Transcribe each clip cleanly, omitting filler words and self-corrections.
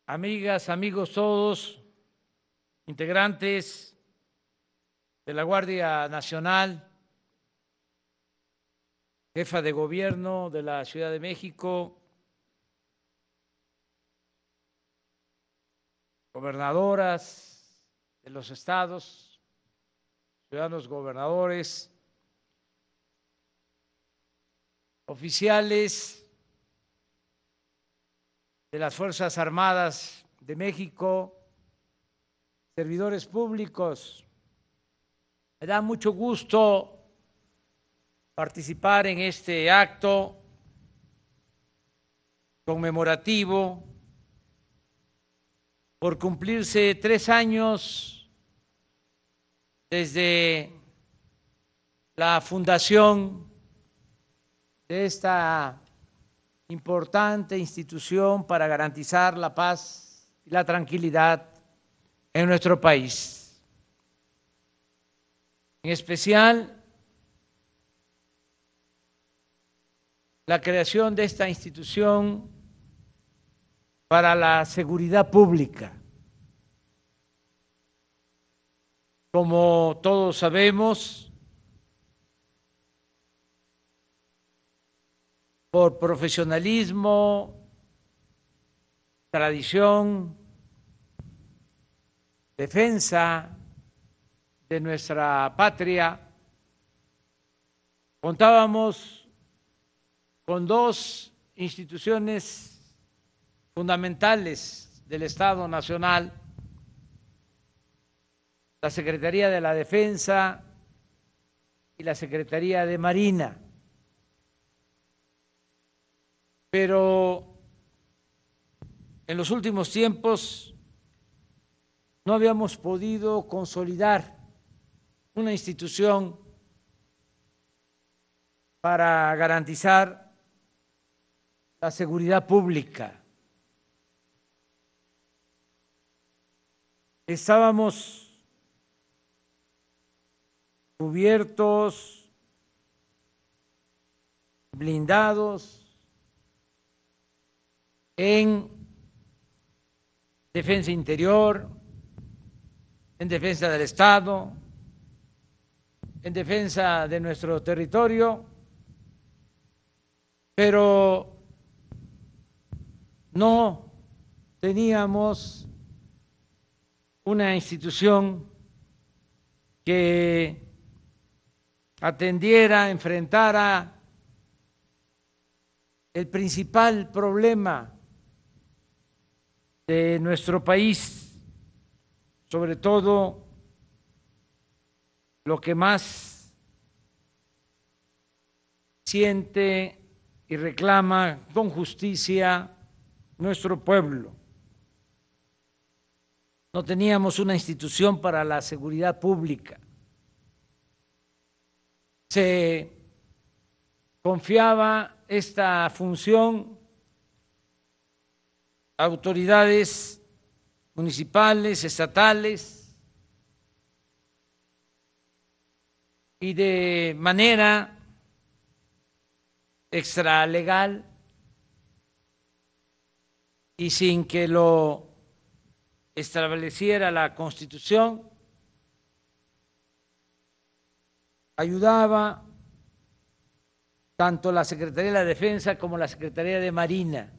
amigas, amigos todos, integrantes de la Guardia Nacional, jefa de gobierno de la Ciudad de México, gobernadoras de los estados, ciudadanos gobernadores, oficiales de las Fuerzas Armadas de México, servidores públicos. Me da mucho gusto participar en este acto conmemorativo por cumplirse 3 años desde la fundación de esta importante institución para garantizar la paz y la tranquilidad en nuestro país. En especial, la creación de esta institución para la seguridad pública. Como todos sabemos, por profesionalismo, tradición, defensa de nuestra patria, contábamos con 2 instituciones fundamentales del Estado Nacional: la Secretaría de la Defensa y la Secretaría de Marina. Pero en los últimos tiempos no habíamos podido consolidar una institución para garantizar la seguridad pública. Estábamos cubiertos, blindados en defensa interior, en defensa del Estado, en defensa de nuestro territorio, pero no teníamos una institución que atendiera, enfrentara el principal problema de nuestro país, sobre todo lo que más siente y reclama con justicia nuestro pueblo. No teníamos una institución para la seguridad pública. Se confiaba esta función a autoridades municipales, estatales, y de manera extralegal y sin que lo estableciera la Constitución, ayudaba tanto la Secretaría de la Defensa como la Secretaría de Marina.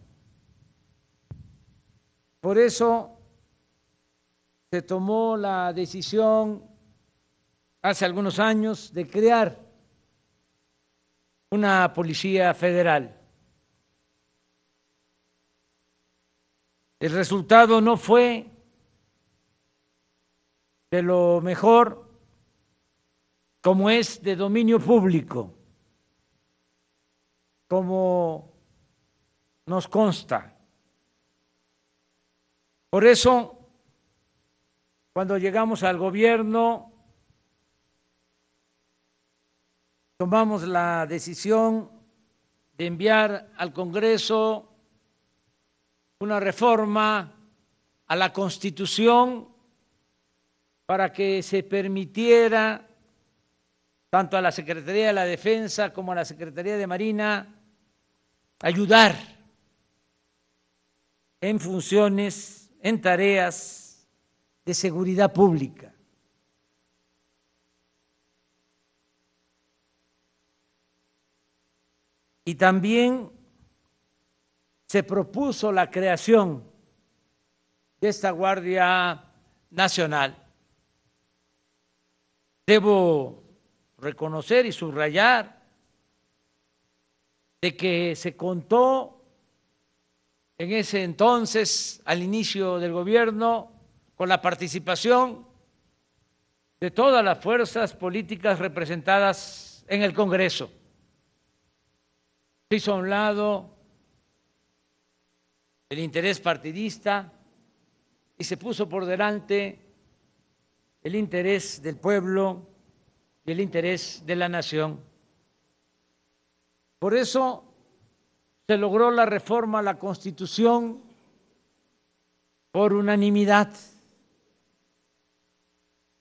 Por eso se tomó la decisión hace algunos años de crear una Policía Federal. El resultado no fue de lo mejor, como es de dominio público, como nos consta. Por eso, cuando llegamos al gobierno, tomamos la decisión de enviar al Congreso una reforma a la Constitución para que se permitiera tanto a la Secretaría de la Defensa como a la Secretaría de Marina ayudar en funciones, en tareas de seguridad pública. Y también se propuso la creación de esta Guardia Nacional. Debo reconocer y subrayar de que se contó en ese entonces, al inicio del gobierno, con la participación de todas las fuerzas políticas representadas en el Congreso. Se hizo a un lado el interés partidista y se puso por delante el interés del pueblo y el interés de la nación. Por eso se logró la reforma a la Constitución por unanimidad,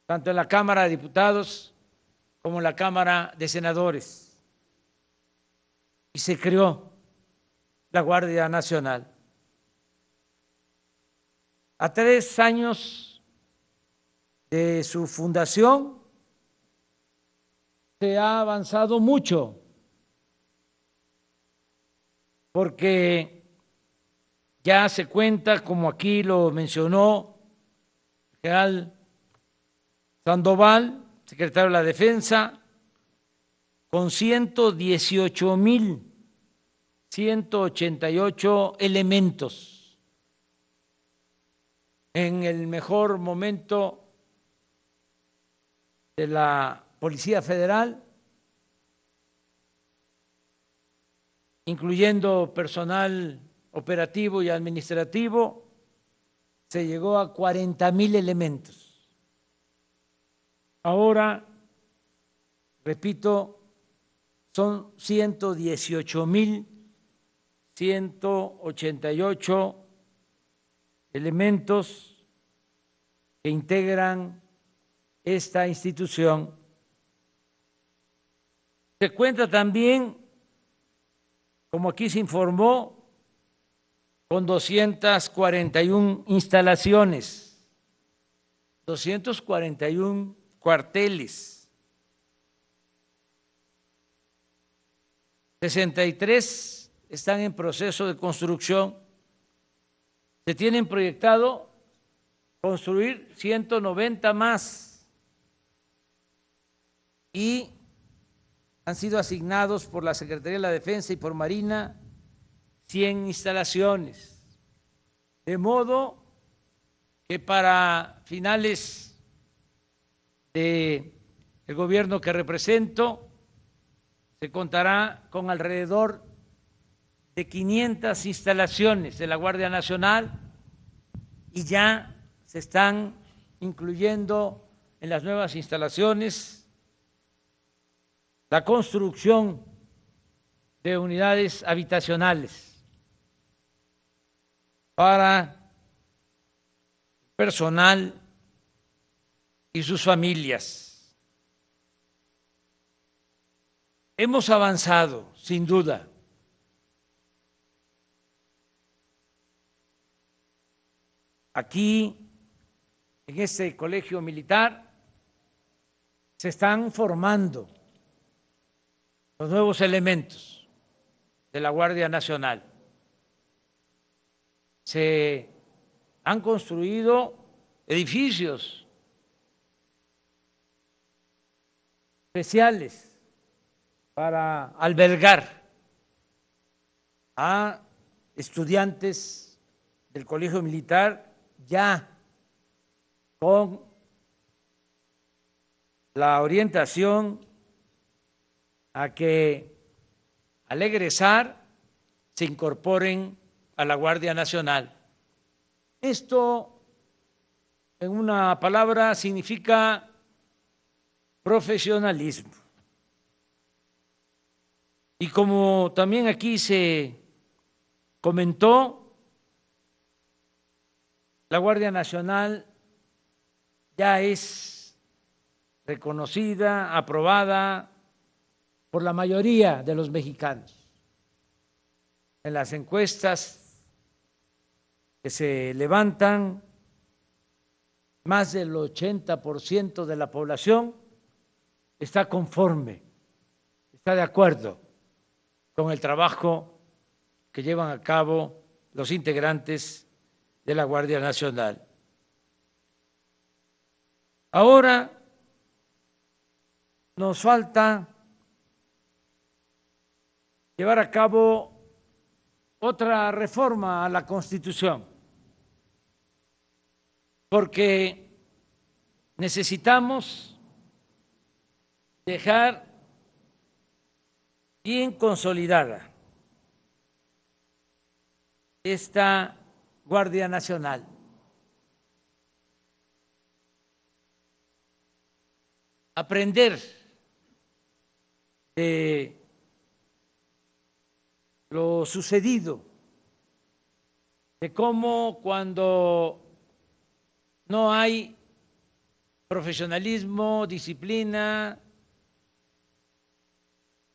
tanto en la Cámara de Diputados como en la Cámara de Senadores, y se creó la Guardia Nacional. A 3 años de su fundación se ha avanzado mucho, porque ya se cuenta, como aquí lo mencionó el general Sandoval, secretario de la Defensa, con 118,188 elementos. En el mejor momento de la Policía Federal, incluyendo personal operativo y administrativo, se llegó a 40,000 elementos. Ahora, repito, son 118,188 elementos que integran esta institución. Se cuenta también, como aquí se informó, con 241 instalaciones, 241 cuarteles, 63 están en proceso de construcción. Se tienen proyectado construir 190 más y han sido asignados por la Secretaría de la Defensa y por Marina 100 instalaciones, de modo que para finales del gobierno que represento se contará con alrededor de 500 instalaciones de la Guardia Nacional y ya se están incluyendo en las nuevas instalaciones la construcción de unidades habitacionales para personal y sus familias. Hemos avanzado, sin duda. Aquí, en este colegio militar, se están formando los nuevos elementos de la Guardia Nacional. Se han construido edificios especiales para albergar a estudiantes del colegio militar ya con la orientación a que al egresar se incorporen a la Guardia Nacional. Esto, en una palabra, significa profesionalismo. Y como también aquí se comentó, la Guardia Nacional ya es reconocida, aprobada por la mayoría de los mexicanos. En las encuestas que se levantan, más del 80% de la población está conforme, está de acuerdo con el trabajo que llevan a cabo los integrantes de la Guardia Nacional. Ahora nos falta llevar a cabo otra reforma a la Constitución, porque necesitamos dejar bien consolidada esta Guardia Nacional. Aprender de lo sucedido, de cómo cuando no hay profesionalismo, disciplina,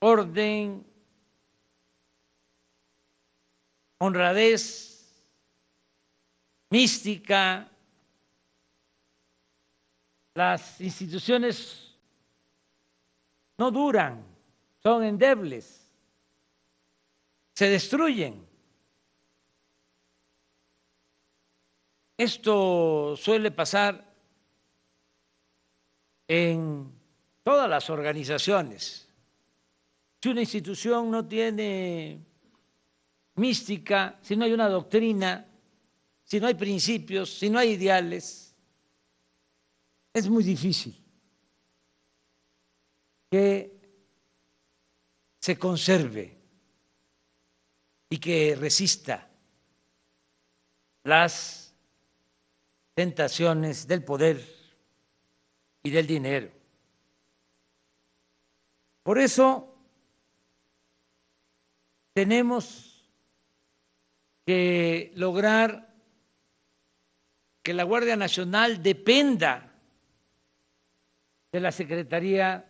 orden, honradez, mística, las instituciones no duran, son endebles, se destruyen. Esto suele pasar en todas las organizaciones. Si una institución no tiene mística, si no hay una doctrina, si no hay principios, si no hay ideales, es muy difícil que se conserve y que resista las tentaciones del poder y del dinero. Por eso tenemos que lograr que la Guardia Nacional dependa de la Secretaría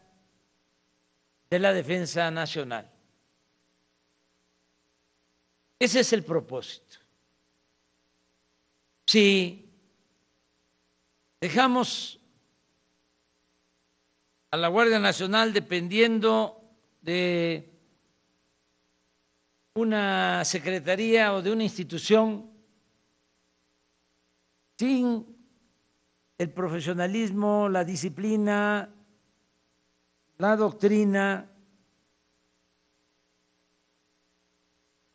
de la Defensa Nacional. Ese es el propósito. Si dejamos a la Guardia Nacional dependiendo de una secretaría o de una institución sin el profesionalismo, la disciplina, la doctrina,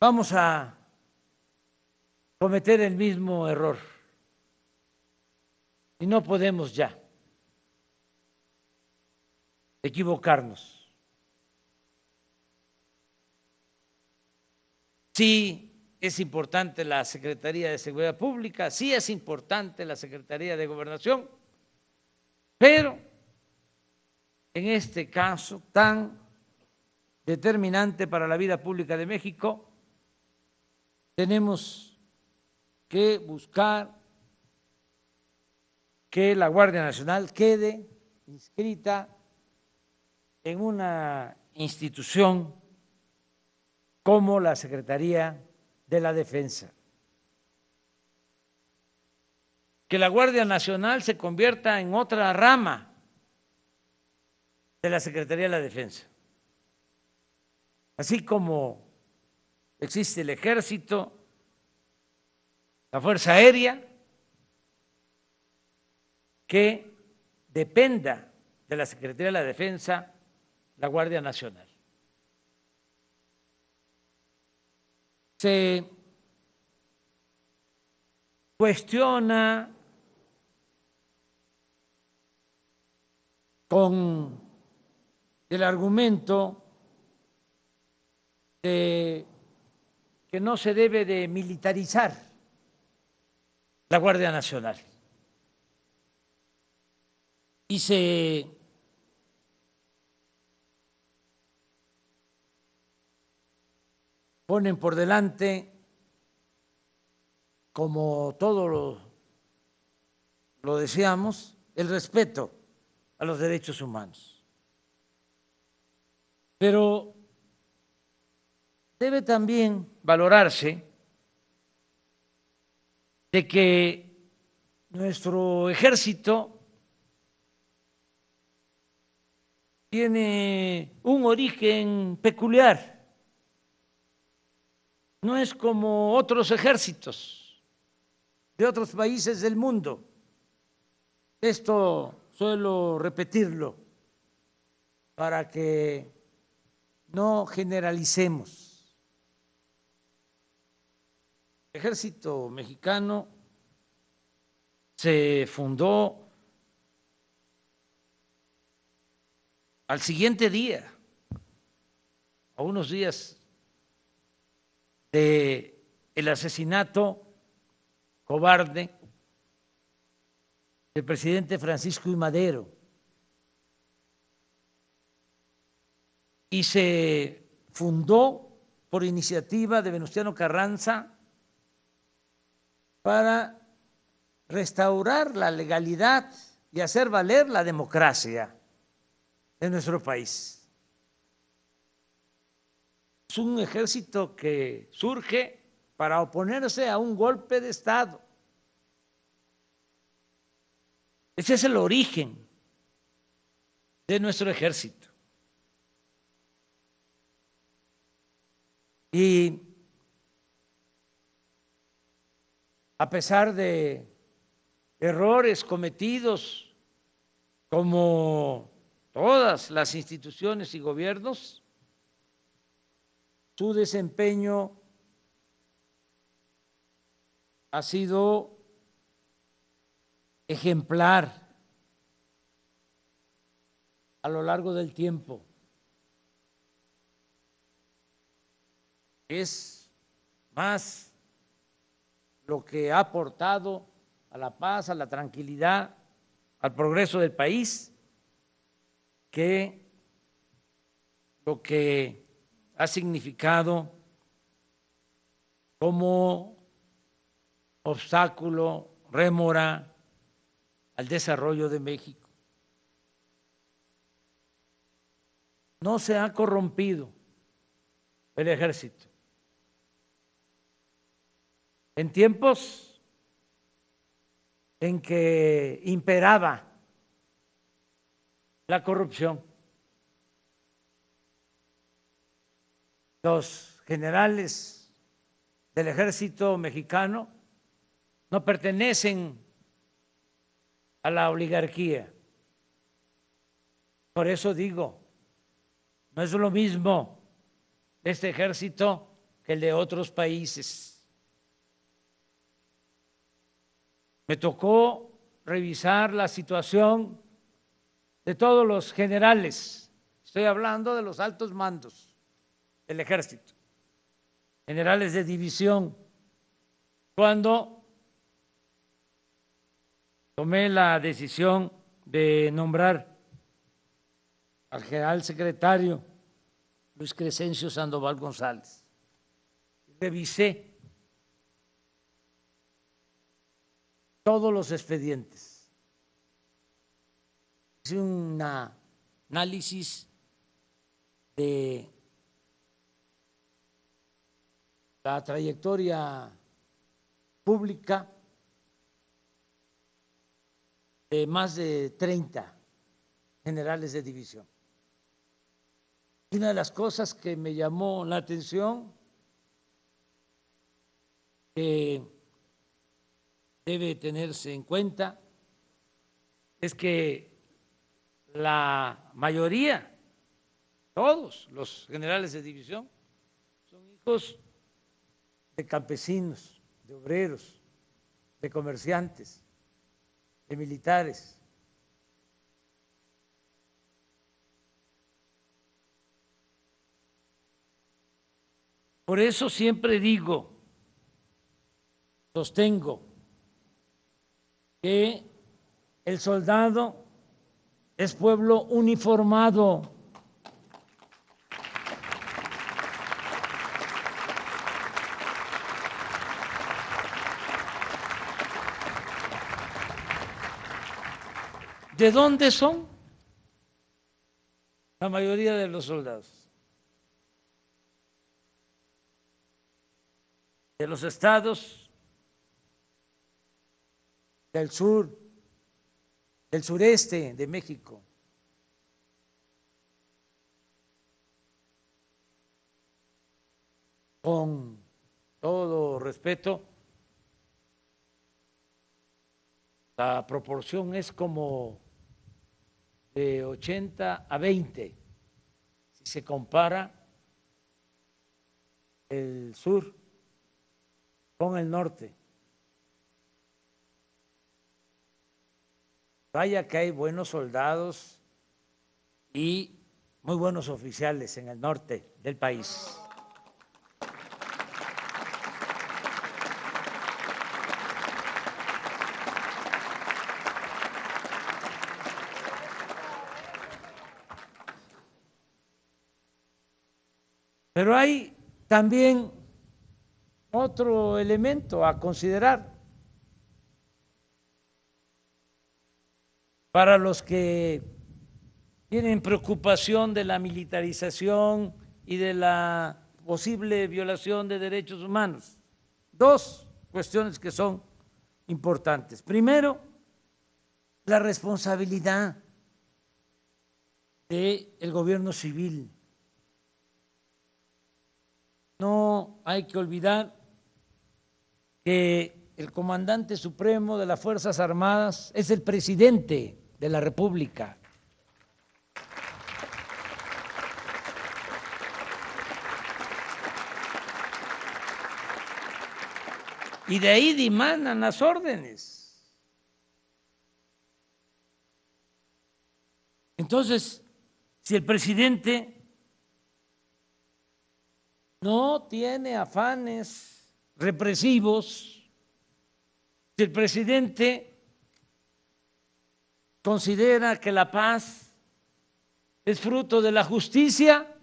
vamos a cometer el mismo error y no podemos ya equivocarnos. Sí es importante la Secretaría de Seguridad Pública, sí es importante la Secretaría de Gobernación, pero en este caso tan determinante para la vida pública de México, tenemos que buscar que la Guardia Nacional quede inscrita en una institución como la Secretaría de la Defensa. Que la Guardia Nacional se convierta en otra rama de la Secretaría de la Defensa. Así como existe el Ejército, la Fuerza Aérea, que dependa de la Secretaría de la Defensa, la Guardia Nacional. Se cuestiona con el argumento de que no se debe de militarizar la Guardia Nacional. Y se ponen por delante, como todo lo deseamos, el respeto a los derechos humanos. Pero debe también valorarse de que nuestro ejército tiene un origen peculiar. No es como otros ejércitos de otros países del mundo. Esto suelo repetirlo para que no generalicemos. El ejército mexicano se fundó al siguiente día, a unos días del asesinato cobarde del presidente Francisco I. Madero, y se fundó por iniciativa de Venustiano Carranza para restaurar la legalidad y hacer valer la democracia en nuestro país. Es un ejército que surge para oponerse a un golpe de Estado. Ese es el origen de nuestro ejército. Y a pesar de errores cometidos como todas las instituciones y gobiernos, su desempeño ha sido ejemplar a lo largo del tiempo. Es más lo que ha aportado a la paz, a la tranquilidad, al progreso del país, que lo que ha significado como obstáculo, rémora al desarrollo de México. No se ha corrompido el ejército. En tiempos en que imperaba la corrupción, los generales del ejército mexicano no pertenecen a la oligarquía. Por eso digo, no es lo mismo este ejército que el de otros países. Me tocó revisar la situación de todos los generales. Estoy hablando de los altos mandos del ejército, generales de división. Cuando tomé la decisión de nombrar al general secretario Luis Crescencio Sandoval González, revisé todos los expedientes, hice un análisis de la trayectoria pública de más de 30 generales de división. Y una de las cosas que me llamó la atención, que debe tenerse en cuenta, es que la mayoría, todos los generales de división, son hijos de campesinos, de obreros, de comerciantes, de militares. Por eso siempre digo, sostengo, que el soldado es pueblo uniformado. ¿De dónde son la mayoría de los soldados? De los estados del sur, del sureste de México. Con todo respeto, la proporción es como de 80 a 20, si se compara el sur con el norte. Vaya que hay buenos soldados y muy buenos oficiales en el norte del país. Pero hay también otro elemento a considerar para los que tienen preocupación de la militarización y de la posible violación de derechos humanos. Dos cuestiones que son importantes. Primero, la responsabilidad del gobierno civil. No hay que olvidar que el comandante supremo de las Fuerzas Armadas es el presidente de la República. Y de ahí dimanan las órdenes. Entonces, si el presidente no tiene afanes represivos, si el presidente considera que la paz es fruto de la justicia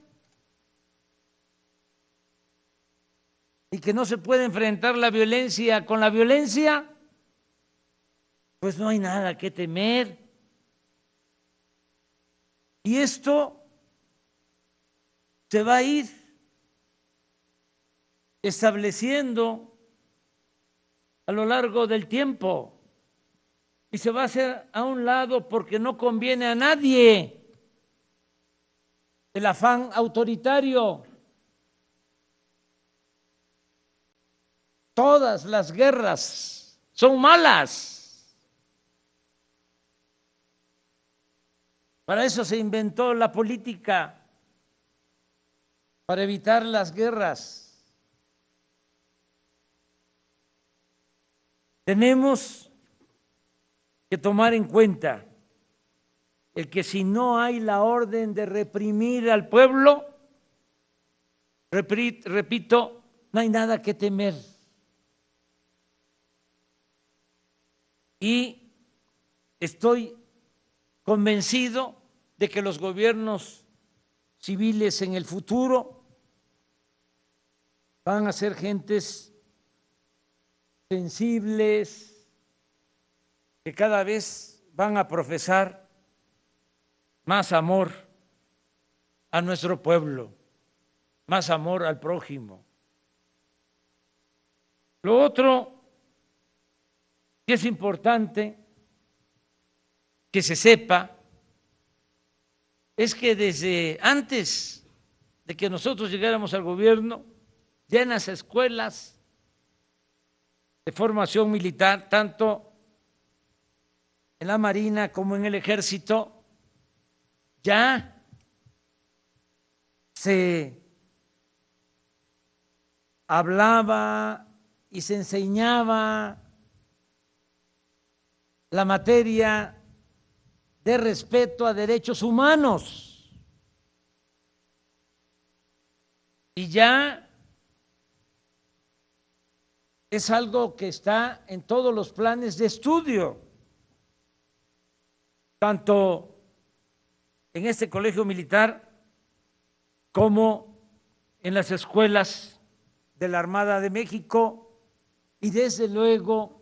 y que no se puede enfrentar la violencia con la violencia, pues no hay nada que temer. Y esto se va a ir estableciendo a lo largo del tiempo y se va a hacer a un lado porque no conviene a nadie el afán autoritario. Todas las guerras son malas. Para eso se inventó la política, para evitar las guerras. Tenemos que tomar en cuenta el que si no hay la orden de reprimir al pueblo, repito, no hay nada que temer. Y estoy convencido de que los gobiernos civiles en el futuro van a ser gentes sensibles, que cada vez van a profesar más amor a nuestro pueblo, más amor al prójimo. Lo otro que es importante que se sepa es que desde antes de que nosotros llegáramos al gobierno, ya en las escuelas de formación militar, tanto en la Marina como en el Ejército, ya se hablaba y se enseñaba la materia de respeto a derechos humanos. Y ya es algo que está en todos los planes de estudio, tanto en este colegio militar como en las escuelas de la Armada de México y desde luego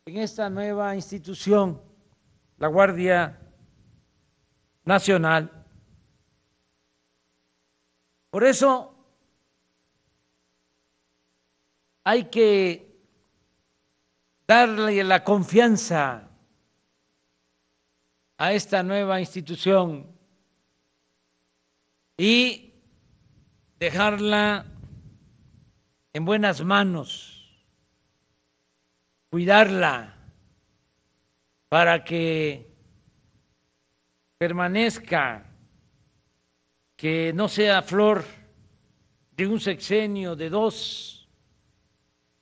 en esta nueva institución, la Guardia Nacional. Por eso hay que darle la confianza a esta nueva institución y dejarla en buenas manos, cuidarla para que permanezca, que no sea flor de un sexenio, de dos,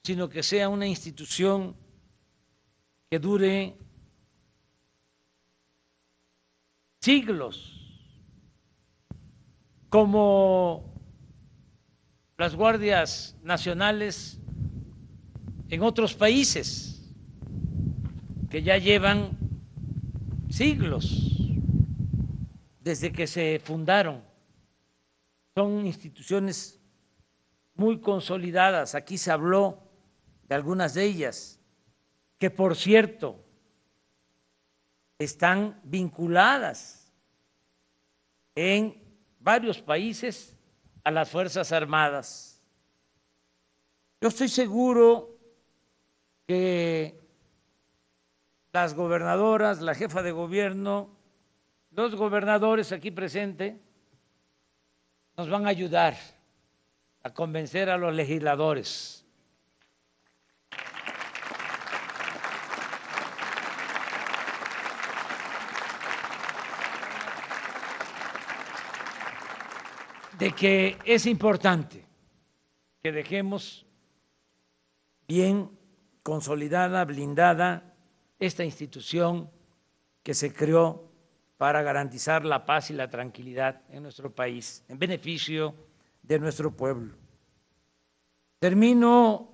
sino que sea una institución que dure siglos, como las guardias nacionales en otros países que ya llevan siglos desde que se fundaron. Son instituciones muy consolidadas. Aquí se habló de algunas de ellas, que por cierto están vinculadas en varios países a las Fuerzas Armadas. Yo estoy seguro que las gobernadoras, la jefa de gobierno, los gobernadores aquí presentes nos van a ayudar a convencer a los legisladores de que es importante que dejemos bien consolidada, blindada esta institución que se creó para garantizar la paz y la tranquilidad en nuestro país, en beneficio de nuestro pueblo. Termino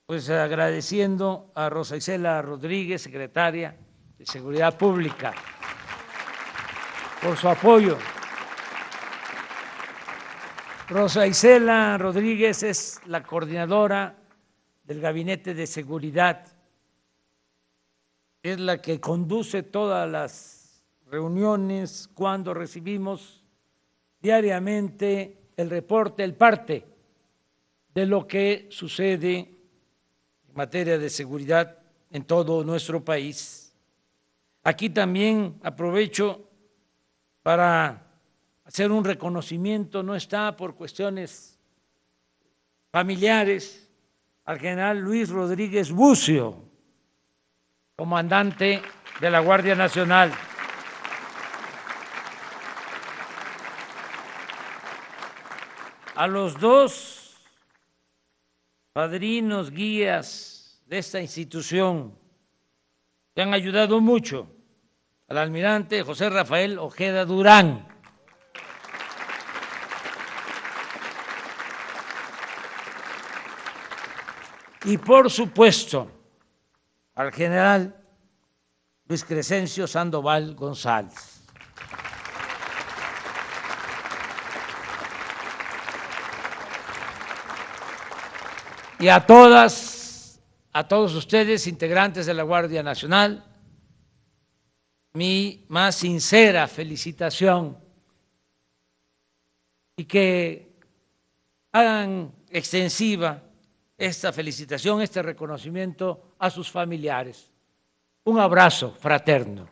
pues agradeciendo a Rosa Isela Rodríguez, secretaria de Seguridad Pública, por su apoyo. Rosa Isela Rodríguez es la coordinadora del Gabinete de Seguridad, es la que conduce todas las reuniones cuando recibimos diariamente el reporte, el parte de lo que sucede en materia de seguridad en todo nuestro país. Aquí también aprovecho para hacer un reconocimiento, no está por cuestiones familiares, al general Luis Rodríguez Bucio, comandante de la Guardia Nacional. A los dos padrinos, guías de esta institución que han ayudado mucho, al almirante José Rafael Ojeda Durán, y por supuesto al general Luis Crescencio Sandoval González. Y a todas, a todos ustedes, integrantes de la Guardia Nacional, mi más sincera felicitación y que hagan extensiva esta felicitación, este reconocimiento a sus familiares. Un abrazo fraterno.